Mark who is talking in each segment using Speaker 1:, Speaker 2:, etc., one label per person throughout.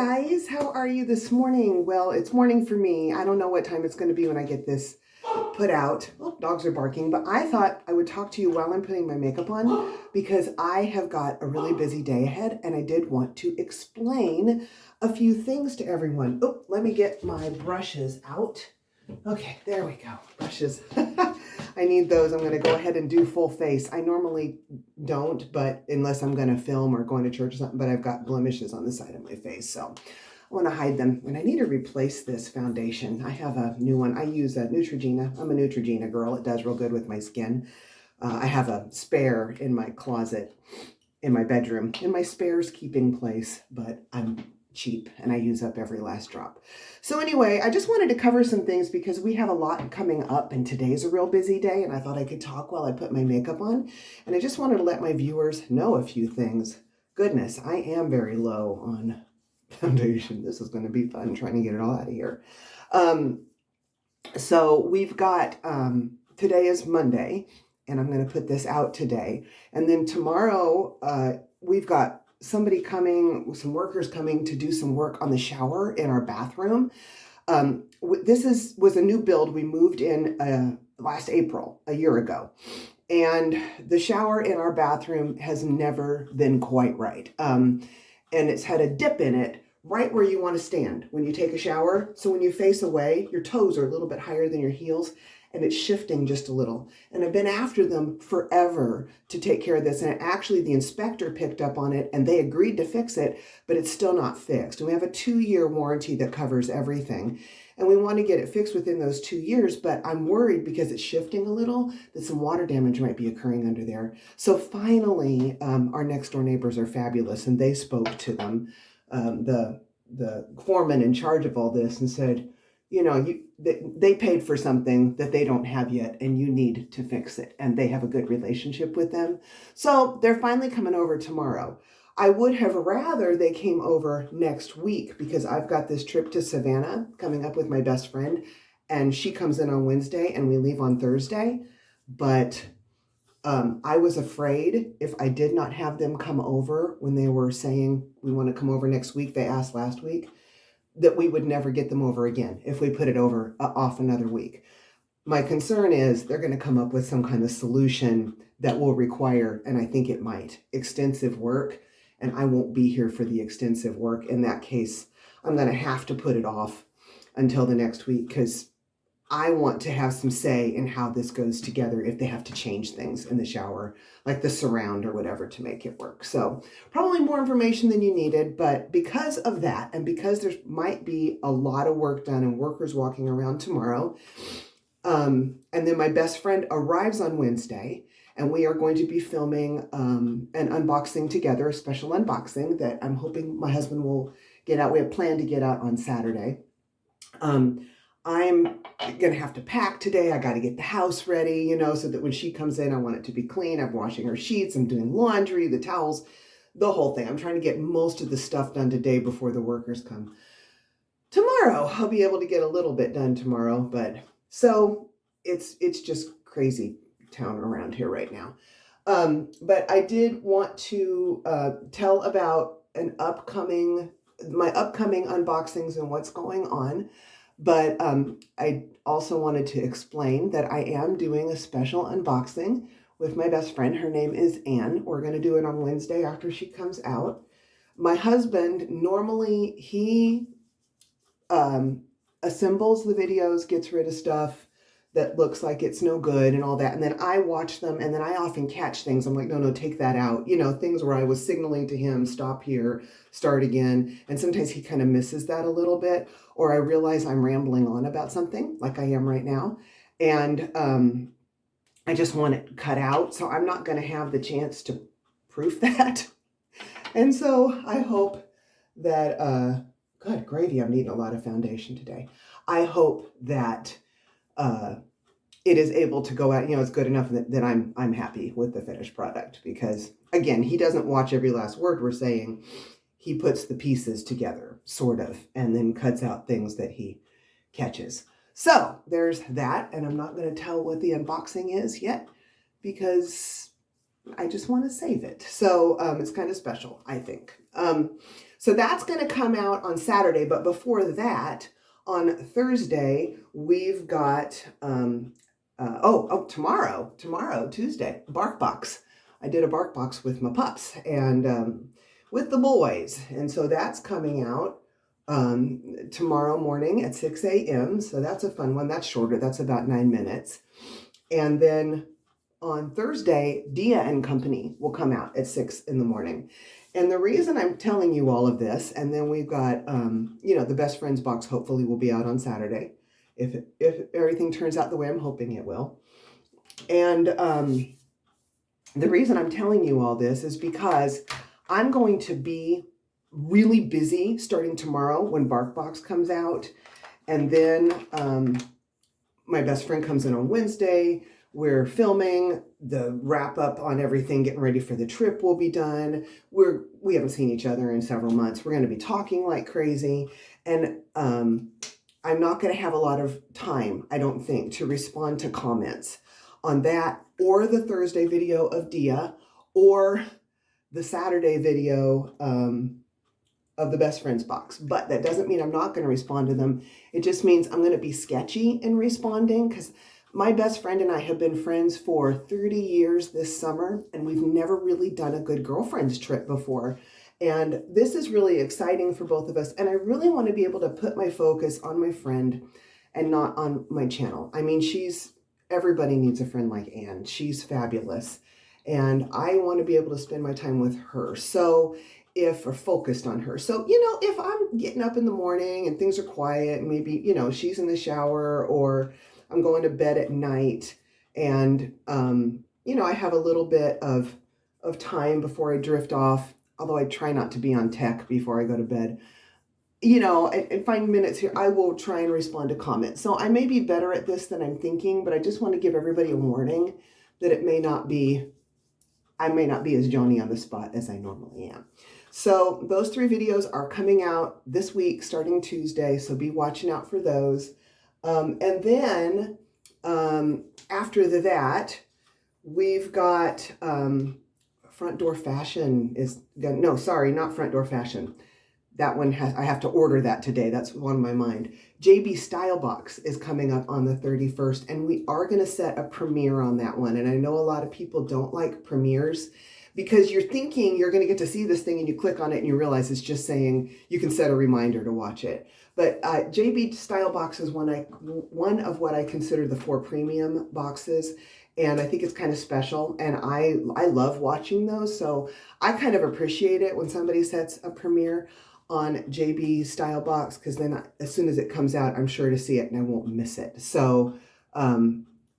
Speaker 1: guys, how are you this morning? Well, it's morning for me. I don't know what time it's going to be when I get this put out. Oh, dogs are barking, but I thought I would talk to you while I'm putting my makeup on because I have got a really busy day ahead and I did want to explain a few things to everyone. Oh, let me get my brushes out. Okay, there we go. Brushes. I need those. I'm going to go ahead and do full face. I normally don't, but unless I'm going to film or going to church or something, but I've got blemishes on the side of my face, so I want to hide them. And I need to replace this foundation. I have a new one. I use a Neutrogena. I'm a Neutrogena girl. It does real good with my skin. I have a spare in my closet in my bedroom, and my spare's keeping place, but I'm cheap and I use up every last drop. So anyway, I just wanted to cover some things because we have a lot coming up and today's a real busy day and I thought I could talk while I put my makeup on. And I just wanted to let my viewers know a few things. Goodness, I am very low on foundation. This is going to be fun trying to get it all out of here. So we've got, today is Monday and I'm going to put this out today. And then tomorrow, we've got somebody coming, some workers coming to do some work on the shower in our bathroom. This was a new build. We moved in last April, a year ago. And the shower in our bathroom has never been quite right. And it's had a dip in it right where you want to stand when you take a shower. So when you face away, your toes are a little bit higher than your heels and it's shifting just a little. And I've been after them forever to take care of this. And actually the inspector picked up on it and they agreed to fix it, but it's still not fixed. And we have a 2-year warranty that covers everything. And we want to get it fixed within those 2 years, but I'm worried because it's shifting a little that some water damage might be occurring under there. So finally, our next door neighbors are fabulous and they spoke to them, the foreman in charge of all this, and said, you know, they paid for something that they don't have yet and you need to fix it. And they have a good relationship with them. So they're finally coming over tomorrow. I would have rather they came over next week because I've got this trip to Savannah coming up with my best friend and she comes in on Wednesday and we leave on Thursday. But I was afraid if I did not have them come over when they were saying we want to come over next week, they asked last week, that we would never get them over again if we put it over off another week. My concern is they're going to come up with some kind of solution that will require, and I think it might, extensive work. And I won't be here for the extensive work. In that case, I'm going to have to put it off until the next week because I want to have some say in how this goes together if they have to change things in the shower, like the surround or whatever to make it work. So probably more information than you needed, but because of that, and because there might be a lot of work done and workers walking around tomorrow, and then my best friend arrives on Wednesday, and we are going to be filming an unboxing together, a special unboxing that I'm hoping my husband will get out. We have planned to get out on Saturday. I'm going to have to pack today. I got to get the house ready, you know, so that when she comes in, I want it to be clean. I'm washing her sheets. I'm doing laundry, the towels, the whole thing. I'm trying to get most of the stuff done today before the workers come. Tomorrow, I'll be able to get a little bit done tomorrow, but so it's just crazy town around here right now. But I did want to tell about my upcoming unboxings and what's going on. But I also wanted to explain that I am doing a special unboxing with my best friend. Her name is Anne. We're going to do it on Wednesday after she comes out. My husband, normally he assembles the videos, gets rid of stuff that looks like it's no good and all that. And then I watch them and then I often catch things. I'm like, no, take that out. You know, things where I was signaling to him, stop here, start again. And sometimes he kind of misses that a little bit, or I realize I'm rambling on about something like I am right now. And I just want it cut out. So I'm not going to have the chance to proof that. And so I hope that, good gravy, I'm needing a lot of foundation today. I hope that it is able to go out, you know, it's good enough that I'm happy with the finished product because again, he doesn't watch every last word we're saying. He puts the pieces together, sort of, and then cuts out things that he catches. So there's that. And I'm not going to tell what the unboxing is yet because I just want to save it. So it's kind of special, I think. So that's going to come out on Saturday. But before that, on Thursday, we've got, tomorrow, Tuesday, bark box. I did a bark box with my pups and with the boys. And so that's coming out tomorrow morning at 6 a.m. So that's a fun one. That's shorter. That's about 9 minutes. And then on Thursday, Dia and Company will come out at 6 in the morning. And the reason I'm telling you all of this, and then we've got, the Best Friends box hopefully will be out on Saturday, if everything turns out the way I'm hoping it will. And the reason I'm telling you all this is because I'm going to be really busy starting tomorrow when Bark Box comes out. And then my best friend comes in on Wednesday. We're filming the wrap up on everything, getting ready for the trip will be done. We haven't seen each other in several months. We're going to be talking like crazy. And I'm not going to have a lot of time, I don't think, to respond to comments on that or the Thursday video of Dia or the Saturday video of the Best Friends box. But that doesn't mean I'm not going to respond to them. It just means I'm going to be sketchy in responding because my best friend and I have been friends for 30 years this summer, and we've never really done a good girlfriend's trip before. And this is really exciting for both of us. And I really want to be able to put my focus on my friend and not on my channel. I mean, everybody needs a friend like Anne. She's fabulous. And I want to be able to spend my time with her. Or focused on her. So, if I'm getting up in the morning and things are quiet, and maybe, she's in the shower or I'm going to bed at night and, I have a little bit of time before I drift off, although I try not to be on tech before I go to bed, and find minutes here, I will try and respond to comments. So I may be better at this than I'm thinking, but I just want to give everybody a warning that I may not be as Johnny on the spot as I normally am. So those 3 videos are coming out this week, starting Tuesday. So be watching out for those. And then after that, we've got Front Door Fashion not Front Door Fashion. That one I have to order that today. That's on my mind. JB Style Box is coming up on the 31st, and we are going to set a premiere on that one. And I know a lot of people don't like premieres because you're thinking you're going to get to see this thing and you click on it and you realize it's just saying you can set a reminder to watch it. But JB Style Box is one of what I consider the 4 premium boxes. And I think it's kind of special. And I love watching those. So I kind of appreciate it when somebody sets a premiere on JB Style Box, because then as soon as it comes out, I'm sure to see it and I won't miss it. So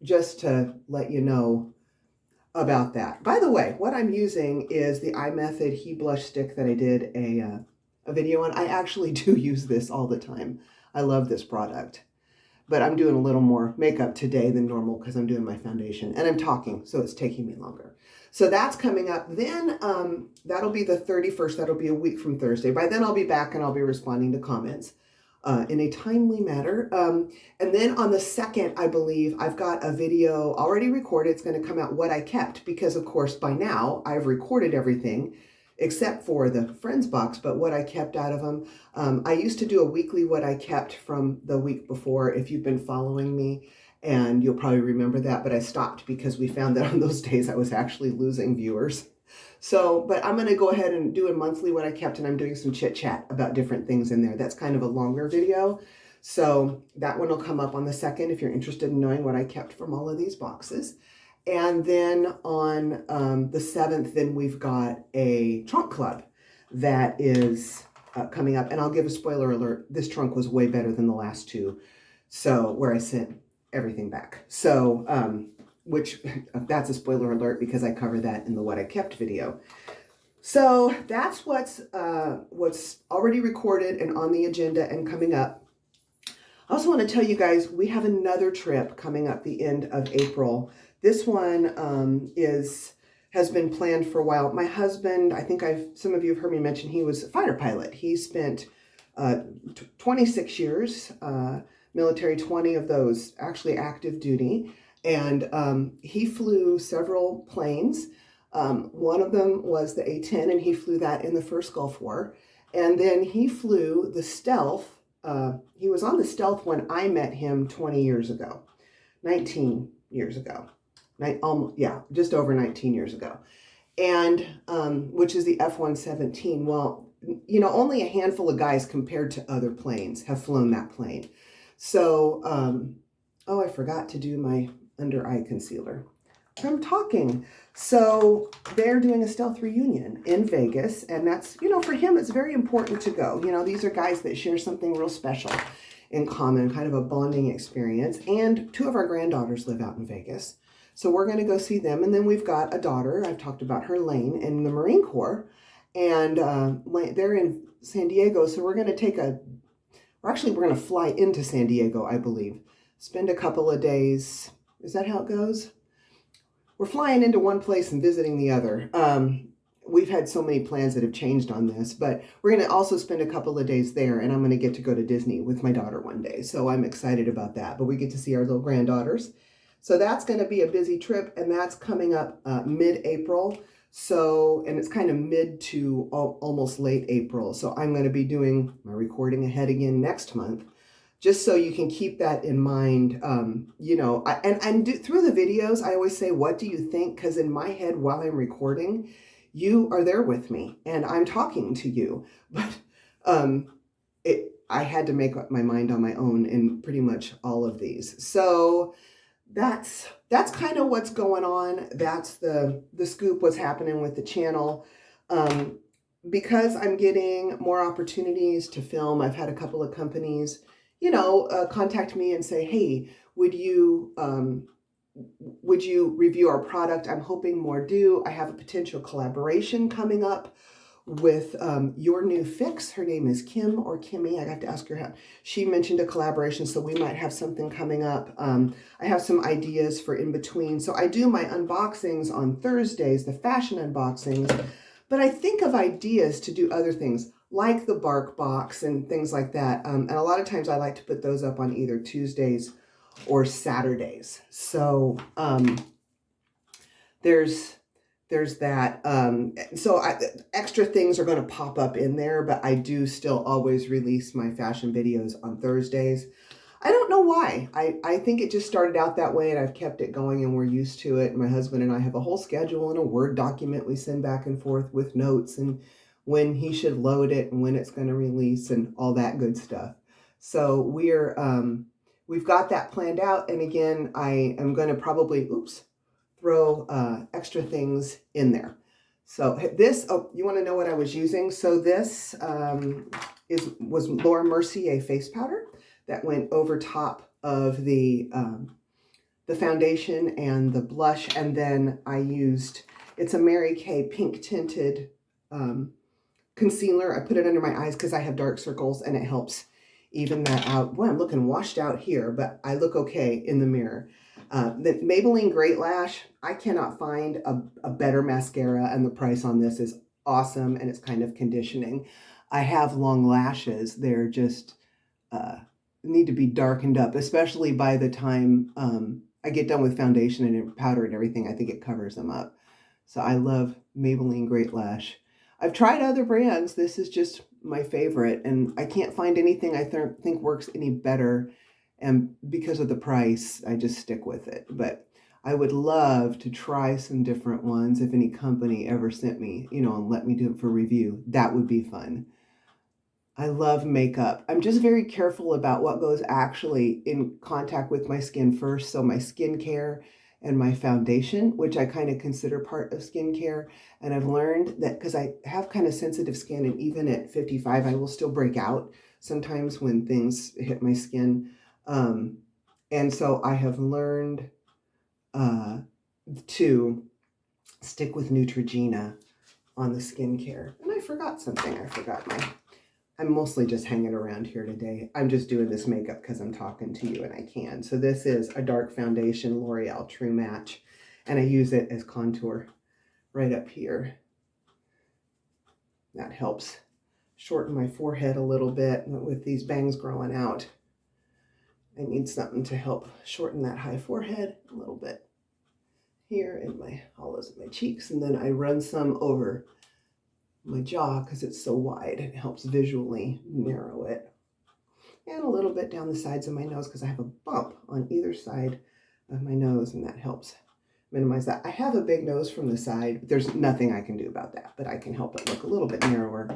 Speaker 1: just to let you know about that. By the way, what I'm using is the iMethod He Blush Stick that I did a video on. I actually do use this all the time. I love this product. But I'm doing a little more makeup today than normal because I'm doing my foundation. And I'm talking, so it's taking me longer. So that's coming up. Then that'll be the 31st. That'll be a week from Thursday. By then I'll be back and I'll be responding to comments in a timely manner. And then on the 2nd, I believe, I've got a video already recorded. It's going to come out what I kept because, of course, by now I've recorded everything except for the Friends box, but what I kept out of them. I used to do a weekly what I kept from the week before, if you've been following me, and you'll probably remember that, but I stopped because we found that on those days I was actually losing viewers. So, but I'm going to go ahead and do a monthly what I kept, and I'm doing some chit chat about different things in there. That's kind of a longer video. So that one will come up on the 2nd if you're interested in knowing what I kept from all of these boxes. And then on the 7th, then we've got a trunk club that is coming up. And I'll give a spoiler alert. This trunk was way better than the last 2. So where I sent everything back. So, which that's a spoiler alert because I cover that in the What I Kept video. So that's what's already recorded and on the agenda and coming up. I also want to tell you guys, we have another trip coming up the end of April. This one has been planned for a while. My husband, I think some of you have heard me mention, he was a fighter pilot. He spent 26 years, military, 20 of those actually active duty. And he flew several planes. One of them was the A-10, and he flew that in the first Gulf War. And then he flew the Stealth. He was on the Stealth when I met him 20 years ago, 19 years ago. Yeah, just over 19 years ago. And which is the F-117. Well, you know, only a handful of guys compared to other planes have flown that plane. So, oh, I forgot to do my under eye concealer. I'm talking. So they're doing a Stealth reunion in Vegas, and that's, you know, for him, it's very important to go. You know, these are guys that share something real special in common, kind of a bonding experience. And two of our granddaughters live out in Vegas. So we're going to go see them. And then we've got a daughter, I've talked about her, Lane, in the Marine Corps. And they're in San Diego. So we're going to we're going to fly into San Diego, I believe. Spend a couple of days. Is that how it goes? We're flying into one place and visiting the other. We've had so many plans that have changed on this, but we're going to also spend a couple of days there, and I'm going to get to go to Disney with my daughter one day. So I'm excited about that. But we get to see our little granddaughters. So that's going to be a busy trip, and that's coming up mid-April. So, and it's kind of mid to almost late April. So I'm going to be doing my recording ahead again next month, just so you can keep that in mind. You know, through the videos, I always say, what do you think? Because in my head, while I'm recording, you are there with me and I'm talking to you. But I had to make up my mind on my own in pretty much all of these. So that's kind of what's going on. That's the scoop, what's happening with the channel. Because I'm getting more opportunities to film, I've had a couple of companies, you know, contact me and say, hey, would you review our product? I'm hoping more do. I have a potential collaboration coming up with Your New Fix. Her name is Kim or Kimmy. I have to ask her how. She mentioned a collaboration, so we might have something coming up. I have some ideas for in between. So I do my unboxings on Thursdays, the fashion unboxings, but I think of ideas to do other things like the bark box and things like that. And a lot of times I like to put those up on either Tuesdays or Saturdays. So there's that. So extra things are going to pop up in there, but I do still always release my fashion videos on Thursdays. I don't know why. I think it just started out that way, and I've kept it going, and we're used to it. My husband and I have a whole schedule and a Word document we send back and forth with notes and when he should load it and when it's going to release and all that good stuff. So we've got that planned out. And again, I am going to probably, throw extra things in there. So this, you want to know what I was using? So this was Laura Mercier face powder that went over top of the foundation and the blush. And then I used, it's a Mary Kay pink tinted concealer. I put it under my eyes because I have dark circles and it helps even that out. Boy, I'm looking washed out here, but I look okay in the mirror. The Maybelline Great Lash, I cannot find a better mascara, and the price on this is awesome, and it's kind of conditioning. I have long lashes. They're just need to be darkened up, especially by the time I get done with foundation and powder and everything. I think it covers them up. So I love Maybelline Great Lash. I've tried other brands. This is just my favorite, and I can't find anything I think works any better. And because of the price, I just stick with it. But I would love to try some different ones. If any company ever sent me, you know, and let me do it for review, that would be fun. I love makeup. I'm just very careful about what goes actually in contact with my skin first. So my skincare and my foundation, which I kind of consider part of skincare. And I've learned that because I have kind of sensitive skin, and even at 55, I will still break out sometimes when things hit my skin. And so I have learned to stick with Neutrogena on the skincare. And I forgot something. I'm mostly just hanging around here today. I'm just doing this makeup because I'm talking to you and I can. So this is a dark foundation, L'Oreal True Match, and I use it as contour right up here. That helps shorten my forehead a little bit with these bangs growing out. I need something to help shorten that high forehead a little bit here in my hollows of my cheeks, and then I run some over my jaw because it's so wide. It helps visually narrow it. And a little bit down the sides of my nose because I have a bump on either side of my nose, and that helps minimize that. I have a big nose from the side, but there's nothing I can do about that, but I can help it look a little bit narrower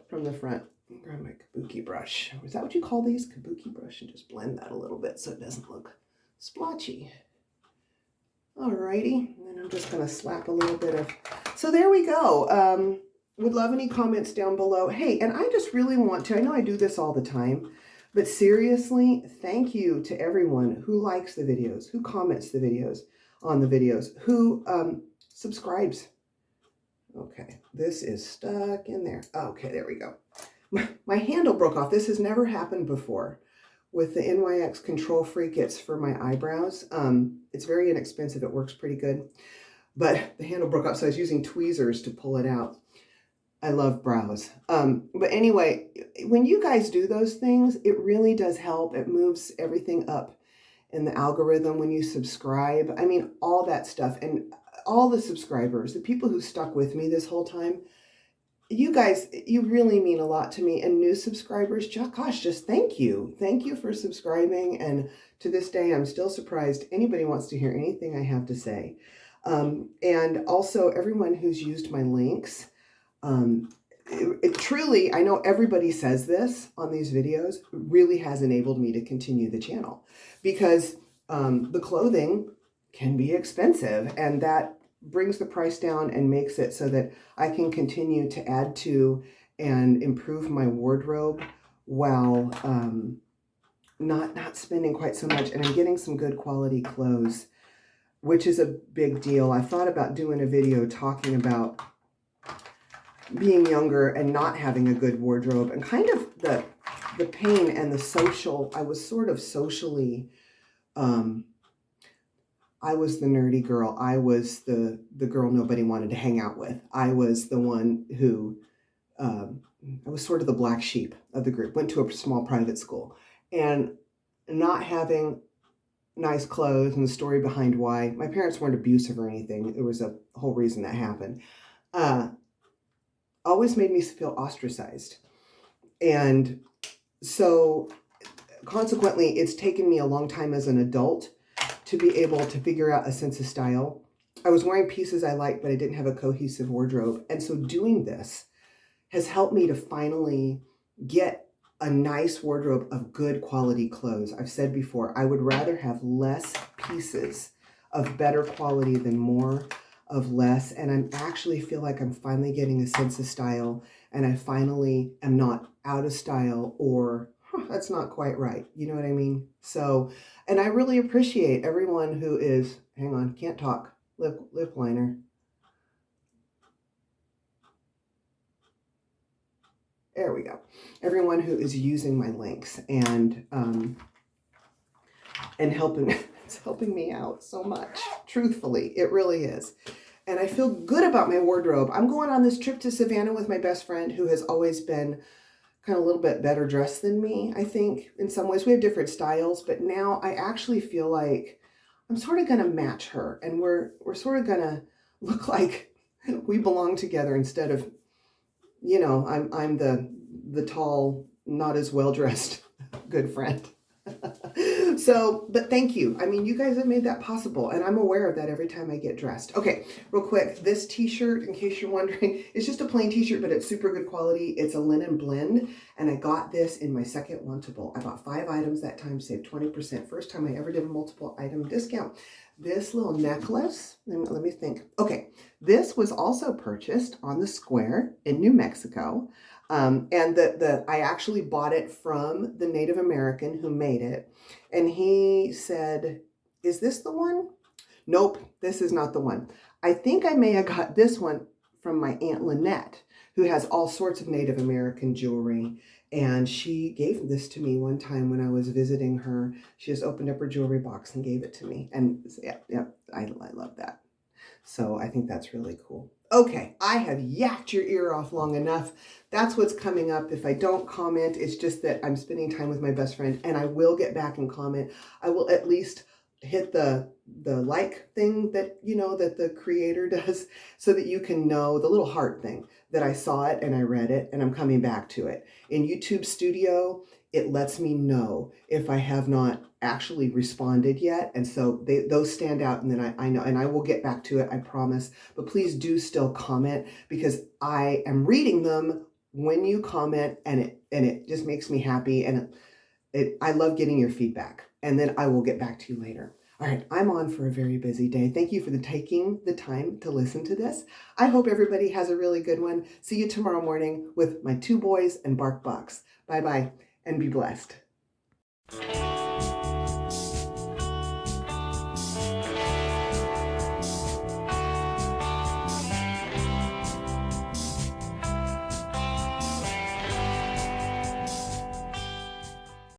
Speaker 1: from the front. Grab my kabuki brush. Is that what you call these? Kabuki brush, and just blend that a little bit so it doesn't look splotchy. Alrighty, and then I'm just gonna slap a little bit of, so there we go. Would love any comments down below. Hey, and I just really want to, I know I do this all the time, but seriously, thank you to everyone who likes the videos, who comments the videos on the videos, who subscribes. Okay, this is stuck in there. Okay, there we go. My handle broke off. This has never happened before. With the NYX Control Freak, it's for my eyebrows. It's very inexpensive. It works pretty good. But the handle broke off, so I was using tweezers to pull it out. I love brows. But anyway, when you guys do those things, it really does help. It moves everything up in the algorithm when you subscribe. I mean, all that stuff. And all the subscribers, the people who stuck with me this whole time, you guys, you really mean a lot to me. And new subscribers, gosh, just thank you. Thank you for subscribing. And to this day, I'm still surprised anybody wants to hear anything I have to say. And also everyone who's used my links. It truly, I know everybody says this on these videos, really has enabled me to continue the channel because the clothing can be expensive, and that brings the price down and makes it so that I can continue to add to and improve my wardrobe while not spending quite so much, and I'm getting some good quality clothes, which is a big deal. I thought about doing a video talking about being younger and not having a good wardrobe, and kind of the pain and the social. I was sort of socially, I was the nerdy girl. I was the girl nobody wanted to hang out with. I was the one who, I was sort of the black sheep of the group. Went to a small private school, and not having nice clothes, and the story behind why. My parents weren't abusive or anything. There was a whole reason that happened. Always made me feel ostracized. And so consequently, it's taken me a long time as an adult to be able to figure out a sense of style. I was wearing pieces I liked, but I didn't have a cohesive wardrobe. And so doing this has helped me to finally get a nice wardrobe of good quality clothes. I've said before, I would rather have less pieces of better quality than more of less. And I actually feel like I'm finally getting a sense of style, and I finally am not out of style or that's not quite right. You know what I mean? So, and I really appreciate everyone who is, hang on, can't talk, lip liner. There we go. Everyone who is using my links and helping, it's helping me out so much. Truthfully, it really is. And I feel good about my wardrobe. I'm going on this trip to Savannah with my best friend, who has always been kind of a little bit better dressed than me, I think. In some ways, we have different styles, but now I actually feel like I'm sort of going to match her, and we're sort of going to look like we belong together instead of, you know, I'm the tall, not as well dressed good friend. So, but thank you. I mean, you guys have made that possible, and I'm aware of that every time I get dressed. Okay, real quick, this t-shirt, in case you're wondering, it's just a plain t-shirt, but it's super good quality. It's a linen blend, and I got this in my second wantable. I bought 5 items that time, saved 20%. First time I ever did a multiple item discount. This little necklace, let me think. Okay, this was also purchased on the square in New Mexico. And I actually bought it from the Native American who made it. And he said, is this the one? Nope, this is not the one. I think I may have got this one from my Aunt Lynette, who has all sorts of Native American jewelry. And she gave this to me one time when I was visiting her. She just opened up her jewelry box and gave it to me. And yeah, I love that. So I think that's really cool. Okay, I have yacked your ear off long enough. That's what's coming up. If I don't comment, it's just that I'm spending time with my best friend, and I will get back and comment. I will at least hit the like thing that, you know, that the creator does, so that you can know the little heart thing that I saw it and I read it and I'm coming back to it. In YouTube Studio, it lets me know if I have not actually responded yet. And so those stand out, and then I know, and I will get back to it, I promise. But please do still comment, because I am reading them when you comment, and it just makes me happy. And I love getting your feedback, and then I will get back to you later. All right, I'm on for a very busy day. Thank you for taking the time to listen to this. I hope everybody has a really good one. See you tomorrow morning with my 2 boys and Bark Box. Bye-bye, and be blessed.